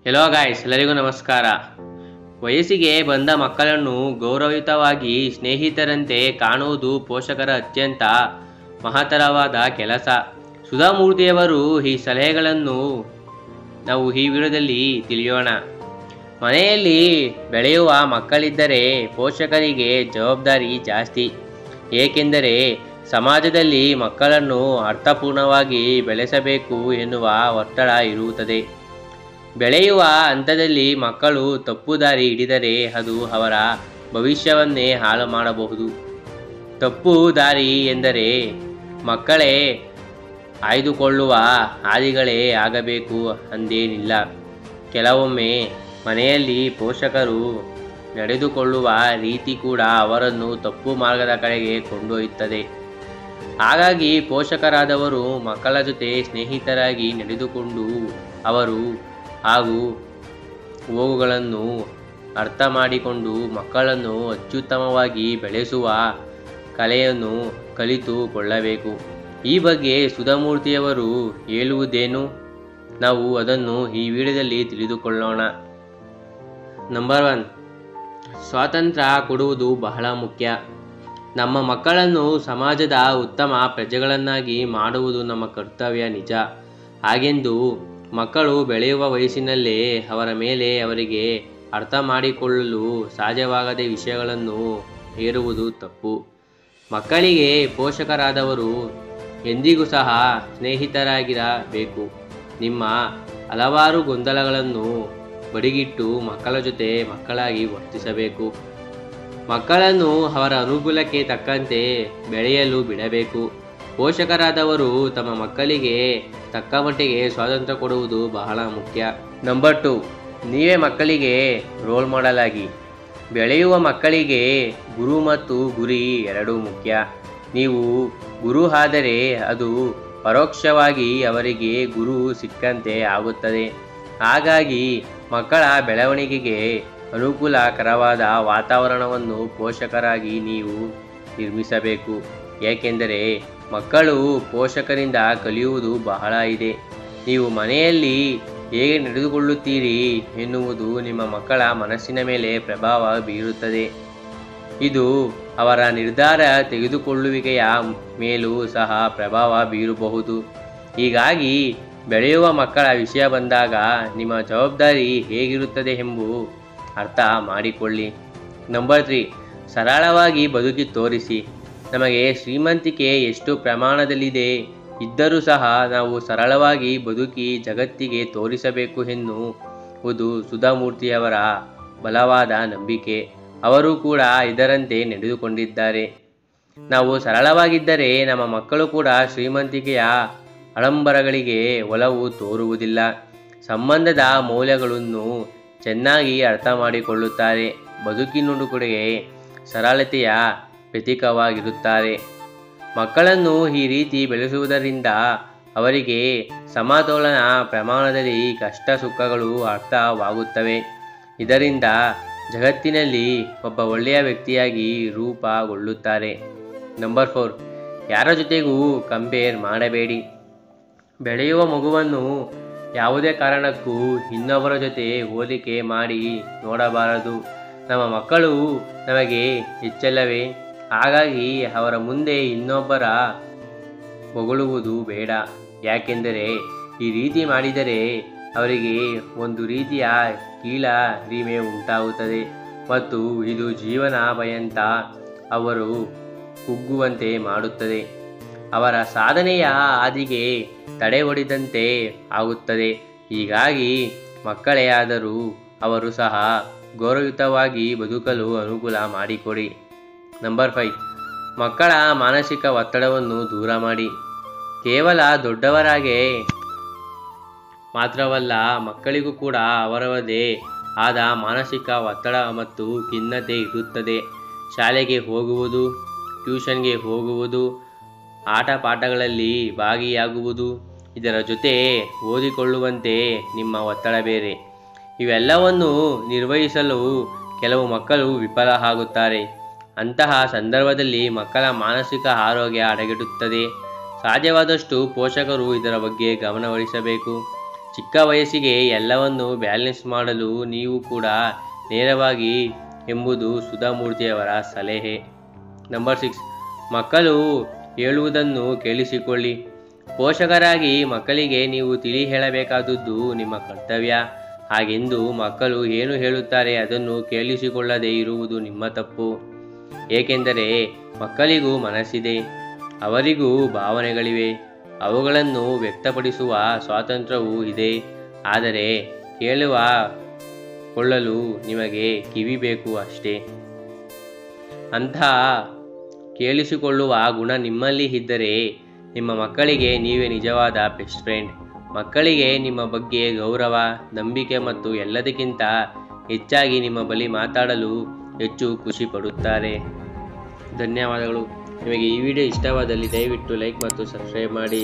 Hello guys, ಎಲ್ಲರಿಗೂ ನಮಸ್ಕಾರ. ವಯಸ್ಸಿಗೆ ಬಂದ ಮಕ್ಕಳನ್ನು ಗೌರವಯುತವಾಗಿ ಸ್ನೇಹಿತರಂತೆ ಕಾಣುವುದು ಪೋಷಕರ ಅತ್ಯಂತ ಮಹತ್ತರವಾದ ಕೆಲಸ. ಸುಧಾಮೂರ್ತಿಯವರು ಈ ಸಲಹೆಗಳನ್ನು ನಾವು ಈ ವಿಡಿಯೋದಲ್ಲಿ ತಿಳಿಯೋಣ. ಮನೆಯಲ್ಲಿ ಬೆಳೆಯುವ ಮಕ್ಕಳಿದ್ದರೆ ಪೋಷಕರಿಗೆ ಜವಾಬ್ದಾರಿ ಜಾಸ್ತಿ. ಏಕೆಂದರೆ ಸಮಾಜದಲ್ಲಿ ಮಕ್ಕಳನ್ನು ಅರ್ಥಪೂರ್ಣವಾಗಿ ಬೆಳೆಸಬೇಕು ಎನ್ನುವ ಒತ್ತಡ ಇರುತ್ತದೆ. ಬೆಳೆಯುವ ಹಂತದಲ್ಲಿ ಮಕ್ಕಳು ತಪ್ಪು ದಾರಿ ಹಿಡಿದರೆ ಅದು ಅವರ ಭವಿಷ್ಯವನ್ನೇ ಹಾಳು ಮಾಡಬಹುದು. ತಪ್ಪು ದಾರಿ ಎಂದರೆ ಮಕ್ಕಳೇ ಆಯ್ದುಕೊಳ್ಳುವ ಹಾದಿಗಳೇ ಆಗಬೇಕು ಅಂದೇನಿಲ್ಲ. ಕೆಲವೊಮ್ಮೆ ಮನೆಯಲ್ಲಿ ಪೋಷಕರು ನಡೆದುಕೊಳ್ಳುವ ರೀತಿ ಕೂಡ ಅವರನ್ನು ತಪ್ಪು ಮಾರ್ಗದ ಕಡೆಗೆ ಕೊಂಡೊಯ್ಯುತ್ತದೆ. ಹಾಗಾಗಿ ಪೋಷಕರಾದವರು ಮಕ್ಕಳ ಜೊತೆ ಸ್ನೇಹಿತರಾಗಿ ನಡೆದುಕೊಂಡು ಅವರು ಹಾಗೂ ಹೋಗುಗಳನ್ನು ಅರ್ಥ ಮಾಡಿಕೊಂಡು ಮಕ್ಕಳನ್ನು ಅತ್ಯುತ್ತಮವಾಗಿ ಬೆಳೆಸುವ ಕಲೆಯನ್ನು ಕಲಿತುಕೊಳ್ಳಬೇಕು. ಈ ಬಗ್ಗೆ ಸುಧಾಮೂರ್ತಿಯವರು ಹೇಳುವುದೇನು? ನಾವು ಅದನ್ನು ಈ ವಿಡಿಯೋದಲ್ಲಿ ತಿಳಿದುಕೊಳ್ಳೋಣ. ನಂಬರ್ 1, ಸ್ವಾತಂತ್ರ್ಯ ಕೊಡುವುದು ಬಹಳ ಮುಖ್ಯ. ನಮ್ಮ ಮಕ್ಕಳನ್ನು ಸಮಾಜದ ಉತ್ತಮ ಪ್ರಜೆಗಳನ್ನಾಗಿ ಮಾಡುವುದು ನಮ್ಮ ಕರ್ತವ್ಯ, ನಿಜ. ಹಾಗೆಂದು ಮಕ್ಕಳು ಬೆಳೆಯುವ ವಯಸ್ಸಿನಲ್ಲೇ ಅವರ ಮೇಲೆ ಅವರಿಗೆ ಅರ್ಥ ಮಾಡಿಕೊಳ್ಳಲು ಸಾಧ್ಯವಾಗದ ವಿಷಯಗಳನ್ನು ಹೇರುವುದು ತಪ್ಪು. ಮಕ್ಕಳಿಗೆ ಪೋಷಕರಾದವರು ಎಂದಿಗೂ ಸಹ ಸ್ನೇಹಿತರಾಗಿರಬೇಕು. ನಿಮ್ಮ ಹಲವಾರು ಗೊಂದಲಗಳನ್ನು ಬದಿಗಿಟ್ಟು ಮಕ್ಕಳ ಜೊತೆ ಮಕ್ಕಳಾಗಿ ವರ್ತಿಸಬೇಕು. ಮಕ್ಕಳನ್ನು ಅವರ ಅನುಕೂಲಕ್ಕೆ ತಕ್ಕಂತೆ ಬೆಳೆಯಲು ಬಿಡಬೇಕು. ಪೋಷಕರಾದವರು ತಮ್ಮ ಮಕ್ಕಳಿಗೆ ತಕ್ಕ ಮಟ್ಟಿಗೆ ಸ್ವಾತಂತ್ರ್ಯ ಕೊಡುವುದು ಬಹಳ ಮುಖ್ಯ. ನಂಬರ್ 2, ನೀವೇ ಮಕ್ಕಳಿಗೆ ರೋಲ್ ಮಾಡೆಲ್ ಆಗಿ. ಬೆಳೆಯುವ ಮಕ್ಕಳಿಗೆ ಗುರು ಮತ್ತು ಗುರಿ ಎರಡೂ ಮುಖ್ಯ. ನೀವು ಗುರು ಆದರೆ ಅದು ಪರೋಕ್ಷವಾಗಿ ಅವರಿಗೆ ಗುರು ಸಿಕ್ಕಂತೆ ಆಗುತ್ತದೆ. ಹಾಗಾಗಿ ಮಕ್ಕಳ ಬೆಳವಣಿಗೆಗೆ ಅನುಕೂಲಕರವಾದ ವಾತಾವರಣವನ್ನು ಪೋಷಕರಾಗಿ ನೀವು ನಿರ್ಮಿಸಬೇಕು. ಏಕೆಂದರೆ ಮಕ್ಕಳು ಪೋಷಕರಿಂದ ಕಲಿಯುವುದು ಬಹಳ ಇದೆ. ನೀವು ಮನೆಯಲ್ಲಿ ಹೇಗೆ ನಡೆದುಕೊಳ್ಳುತ್ತೀರಿ ಎನ್ನುವುದು ನಿಮ್ಮ ಮಕ್ಕಳ ಮನಸ್ಸಿನ ಮೇಲೆ ಪ್ರಭಾವ ಬೀರುತ್ತದೆ. ಇದು ಅವರ ನಿರ್ಧಾರ ತೆಗೆದುಕೊಳ್ಳುವಿಕೆಯ ಮೇಲೂ ಸಹ ಪ್ರಭಾವ ಬೀರಬಹುದು. ಹೀಗಾಗಿ ಬೆಳೆಯುವ ಮಕ್ಕಳ ವಿಷಯ ಬಂದಾಗ ನಿಮ್ಮ ಜವಾಬ್ದಾರಿ ಹೇಗಿರುತ್ತದೆ ಎಂಬುದು ಅರ್ಥ ಮಾಡಿಕೊಳ್ಳಿ. ನಂಬರ್ 3, ಸರಳವಾಗಿ ಬದುಕಿ ತೋರಿಸಿ. ನಮಗೆ ಶ್ರೀಮಂತಿಕೆ ಎಷ್ಟು ಪ್ರಮಾಣದಲ್ಲಿದೆ ಇದ್ದರೂ ಸಹ ನಾವು ಸರಳವಾಗಿ ಬದುಕಿ ಜಗತ್ತಿಗೆ ತೋರಿಸಬೇಕು ಎನ್ನುವುದು ಸುಧಾಮೂರ್ತಿಯವರ ಬಲವಾದ ನಂಬಿಕೆ. ಅವರು ಕೂಡ ಇದರಂತೆ ನಡೆದುಕೊಂಡಿದ್ದಾರೆ. ನಾವು ಸರಳವಾಗಿದ್ದರೆ ನಮ್ಮ ಮಕ್ಕಳು ಕೂಡ ಶ್ರೀಮಂತಿಕೆಯ ಆಡಂಬರಗಳಿಗೆ ಒಲವು ತೋರುವುದಿಲ್ಲ. ಸಂಬಂಧದ ಮೌಲ್ಯಗಳನ್ನು ಚೆನ್ನಾಗಿ ಅರ್ಥ ಮಾಡಿಕೊಳ್ಳುತ್ತಾರೆ. ಬದುಕಿನುಡುಗೊಡೆಗೆ ಸರಳತೆಯ ಪ್ರತೀಕವಾಗಿರುತ್ತಾರೆ. ಮಕ್ಕಳನ್ನು ಈ ರೀತಿ ಬೆಳೆಸುವುದರಿಂದ ಅವರಿಗೆ ಸಮತೋಲನ ಪ್ರಮಾಣದಲ್ಲಿ ಕಷ್ಟ ಸುಖಗಳು ಅರ್ಥವಾಗುತ್ತವೆ. ಇದರಿಂದ ಜಗತ್ತಿನಲ್ಲಿ ಒಬ್ಬ ಒಳ್ಳೆಯ ವ್ಯಕ್ತಿಯಾಗಿ ರೂಪುಗೊಳ್ಳುತ್ತಾರೆ. ನಂಬರ್ 4, ಯಾರ ಜೊತೆಗೂ ಕಂಪೇರ್ ಮಾಡಬೇಡಿ. ಬೆಳೆಯುವ ಮಗುವನ್ನು ಯಾವುದೇ ಕಾರಣಕ್ಕೂ ಇನ್ನೊಬ್ಬರ ಜೊತೆ ಹೋಲಿಕೆ ಮಾಡಿ ನೋಡಬಾರದು. ನಮ್ಮ ಮಕ್ಕಳು ನಮಗೆ ಹೆಚ್ಚಲ್ಲವೇ? ಹಾಗಾಗಿ ಅವರ ಮುಂದೆ ಇನ್ನೊಬ್ಬರ ಹೊಗಳುವುದು ಬೇಡ. ಯಾಕೆಂದರೆ ಈ ರೀತಿ ಮಾಡಿದರೆ ಅವರಿಗೆ ಒಂದು ರೀತಿಯ ಕೀಳರಿಮೆ ಉಂಟಾಗುತ್ತದೆ ಮತ್ತು ಇದು ಜೀವನ ಪರ್ಯಂತ ಅವರು ಕುಗ್ಗುವಂತೆ ಮಾಡುತ್ತದೆ. ಅವರ ಸಾಧನೆಯ ಹಾದಿಗೆ ತಡೆ ಹೊಡೆದಂತೆ ಆಗುತ್ತದೆ. ಹೀಗಾಗಿ ಮಕ್ಕಳೇ ಆದರೂ ಅವರು ಸಹ ಗೌರವಯುತವಾಗಿ ಬದುಕಲು ಅನುಕೂಲ ಮಾಡಿಕೊಡಿ. ನಂಬರ್ 5, ಮಕ್ಕಳ ಮಾನಸಿಕ ಒತ್ತಡವನ್ನು ದೂರ ಮಾಡಿ. ಕೇವಲ ದೊಡ್ಡವರಾಗೆ ಮಾತ್ರವಲ್ಲ, ಮಕ್ಕಳಿಗೂ ಕೂಡ ಅವರದೇ ಆದ ಮಾನಸಿಕ ಒತ್ತಡ ಮತ್ತು ಖಿನ್ನತೆ ಇರುತ್ತದೆ. ಶಾಲೆಗೆ ಹೋಗುವುದು, ಟ್ಯೂಷನ್ಗೆ ಹೋಗುವುದು, ಆಟ ಪಾಠಗಳಲ್ಲಿ ಭಾಗಿಯಾಗುವುದು, ಇದರ ಜೊತೆ ಓದಿಕೊಳ್ಳುವಂತೆ ನಿಮ್ಮ ಒತ್ತಡ ಬೇರೆ. ಇವೆಲ್ಲವನ್ನು ನಿರ್ವಹಿಸಲು ಕೆಲವು ಮಕ್ಕಳು ವಿಫಲ ಆಗುತ್ತಾರೆ. ಅಂತಹ ಸಂದರ್ಭದಲ್ಲಿ ಮಕ್ಕಳ ಮಾನಸಿಕ ಆರೋಗ್ಯ ಹದಗೆಡುತ್ತದೆ. ಸಾಧ್ಯವಾದಷ್ಟು ಪೋಷಕರು ಇದರ ಬಗ್ಗೆ ಗಮನಹರಿಸಬೇಕು. ಚಿಕ್ಕ ವಯಸ್ಸಿಗೆ ಎಲ್ಲವನ್ನು ಬ್ಯಾಲೆನ್ಸ್ ಮಾಡಲು ನೀವು ಕೂಡ ನೇರವಾಗಿ ಎಂಬುದು ಸುಧಾಮೂರ್ತಿಯವರ ಸಲಹೆ. ನಂಬರ್ 6, ಮಕ್ಕಳು ಹೇಳುವುದನ್ನು ಕೇಳಿಸಿಕೊಳ್ಳಿ. ಪೋಷಕರಾಗಿ ಮಕ್ಕಳಿಗೆ ನೀವು ತಿಳಿ ಹೇಳಬೇಕಾದದ್ದು ನಿಮ್ಮ ಕರ್ತವ್ಯ. ಹಾಗೆಂದು ಮಕ್ಕಳು ಏನು ಹೇಳುತ್ತಾರೆ ಅದನ್ನು ಕೇಳಿಸಿಕೊಳ್ಳದೇ ಇರುವುದು ನಿಮ್ಮ ತಪ್ಪು. ಏಕೆಂದರೆ ಮಕ್ಕಳಿಗೂ ಮನಸ್ಸಿದೆ, ಅವರಿಗೂ ಭಾವನೆಗಳಿವೆ, ಅವುಗಳನ್ನು ವ್ಯಕ್ತಪಡಿಸುವ ಸ್ವಾತಂತ್ರ್ಯವೂ ಇದೆ. ಆದರೆ ಕೊಳ್ಳಲು ನಿಮಗೆ ಕಿವಿ ಬೇಕು ಅಷ್ಟೇ. ಅಂಥ ಕೇಳಿಸಿಕೊಳ್ಳುವ ಗುಣ ನಿಮ್ಮಲ್ಲಿ ಇದ್ದರೆ ನಿಮ್ಮ ಮಕ್ಕಳಿಗೆ ನೀವೇ ನಿಜವಾದ ಬೆಸ್ಟ್ ಫ್ರೆಂಡ್. ಮಕ್ಕಳಿಗೆ ನಿಮ್ಮ ಬಗ್ಗೆ ಗೌರವ, ನಂಬಿಕೆ ಮತ್ತು ಎಲ್ಲದಕ್ಕಿಂತ ಹೆಚ್ಚಾಗಿ ನಿಮ್ಮ ಬಳಿ ಮಾತಾಡಲು ಹೆಚ್ಚು ಖುಷಿ ಪಡುತ್ತಾರೆ. ಧನ್ಯವಾದಗಳು. ನಿಮಗೆ ಈ ವಿಡಿಯೋ ಇಷ್ಟವಾದಲ್ಲಿ ದಯವಿಟ್ಟು ಲೈಕ್ ಮತ್ತು ಸಬ್ಸ್ಕ್ರೈಬ್ ಮಾಡಿ.